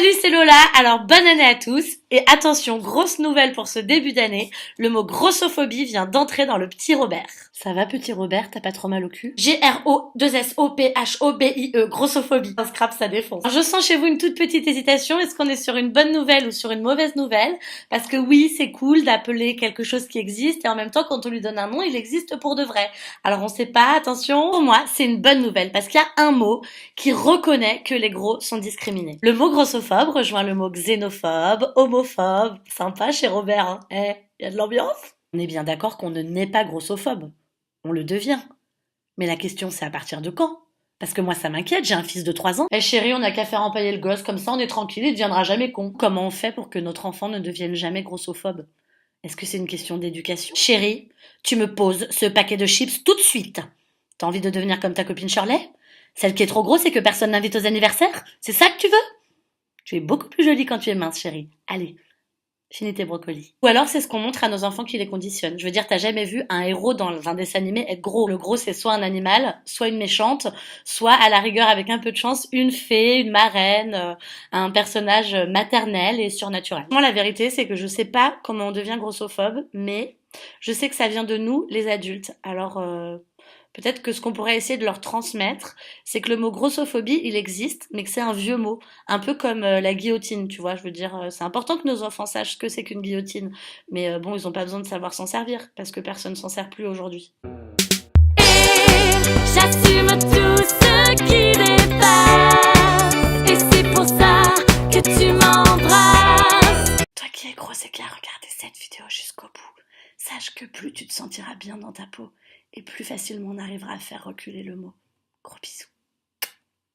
Salut, c'est Lola. Alors, bonne année à tous. Et attention, grosse nouvelle pour ce début d'année. Le mot grossophobie vient d'entrer dans le petit Robert. Ça va, petit Robert? T'as pas trop mal au cul? G-R-O-2-S-O-P-H-O-B-I-E, grossophobie. Un scrap, ça défonce. Alors, je sens chez vous une toute petite hésitation. Est-ce qu'on est sur une bonne nouvelle ou sur une mauvaise nouvelle? Parce que oui, c'est cool d'appeler quelque chose qui existe et en même temps, quand on lui donne un nom, il existe pour de vrai. Alors, on sait pas, attention. Pour moi, c'est une bonne nouvelle parce qu'il y a un mot qui reconnaît que les gros sont discriminés. Le mot grossophobe rejoint le mot xénophobe, homophobe. Sympa chez Robert, hein. Y a de l'ambiance? On est bien d'accord qu'on ne naît pas grossophobe. On le devient. Mais la question, c'est à partir de quand? Parce que moi, ça m'inquiète, j'ai un fils de 3 ans. Chérie, on n'a qu'à faire empailler le gosse, comme ça on est tranquille, il deviendra jamais con. Comment on fait pour que notre enfant ne devienne jamais grossophobe? Est-ce que c'est une question d'éducation? Chérie, tu me poses ce paquet de chips tout de suite. T'as envie de devenir comme ta copine Shirley? Celle qui est trop grosse et que personne n'invite aux anniversaires? C'est ça que tu veux? Tu es beaucoup plus jolie quand tu es mince, chérie. Allez, finis tes brocolis. Ou alors c'est ce qu'on montre à nos enfants qui les conditionnent. Je veux dire, t'as jamais vu un héros dans un dessin animé être gros. Le gros, c'est soit un animal, soit une méchante, soit à la rigueur, avec un peu de chance, une fée, une marraine, un personnage maternel et surnaturel. Moi, la vérité, c'est que je sais pas comment on devient grossophobe, mais je sais que ça vient de nous, les adultes. Alors, peut-être que ce qu'on pourrait essayer de leur transmettre, c'est que le mot grossophobie, il existe, mais que c'est un vieux mot. Un peu comme la guillotine, tu vois. Je veux dire, c'est important que nos enfants sachent ce que c'est qu'une guillotine. Mais bon, ils ont pas besoin de savoir s'en servir, parce que personne s'en sert plus aujourd'hui. J'assume tout ce qui dépasse, et c'est pour ça que tu m'embrasses. Toi qui es grosse et qui as regardé cette vidéo jusqu'au bout, sache que plus tu te sentiras bien dans ta peau, et plus facilement on arrivera à faire reculer le mot. Gros bisous.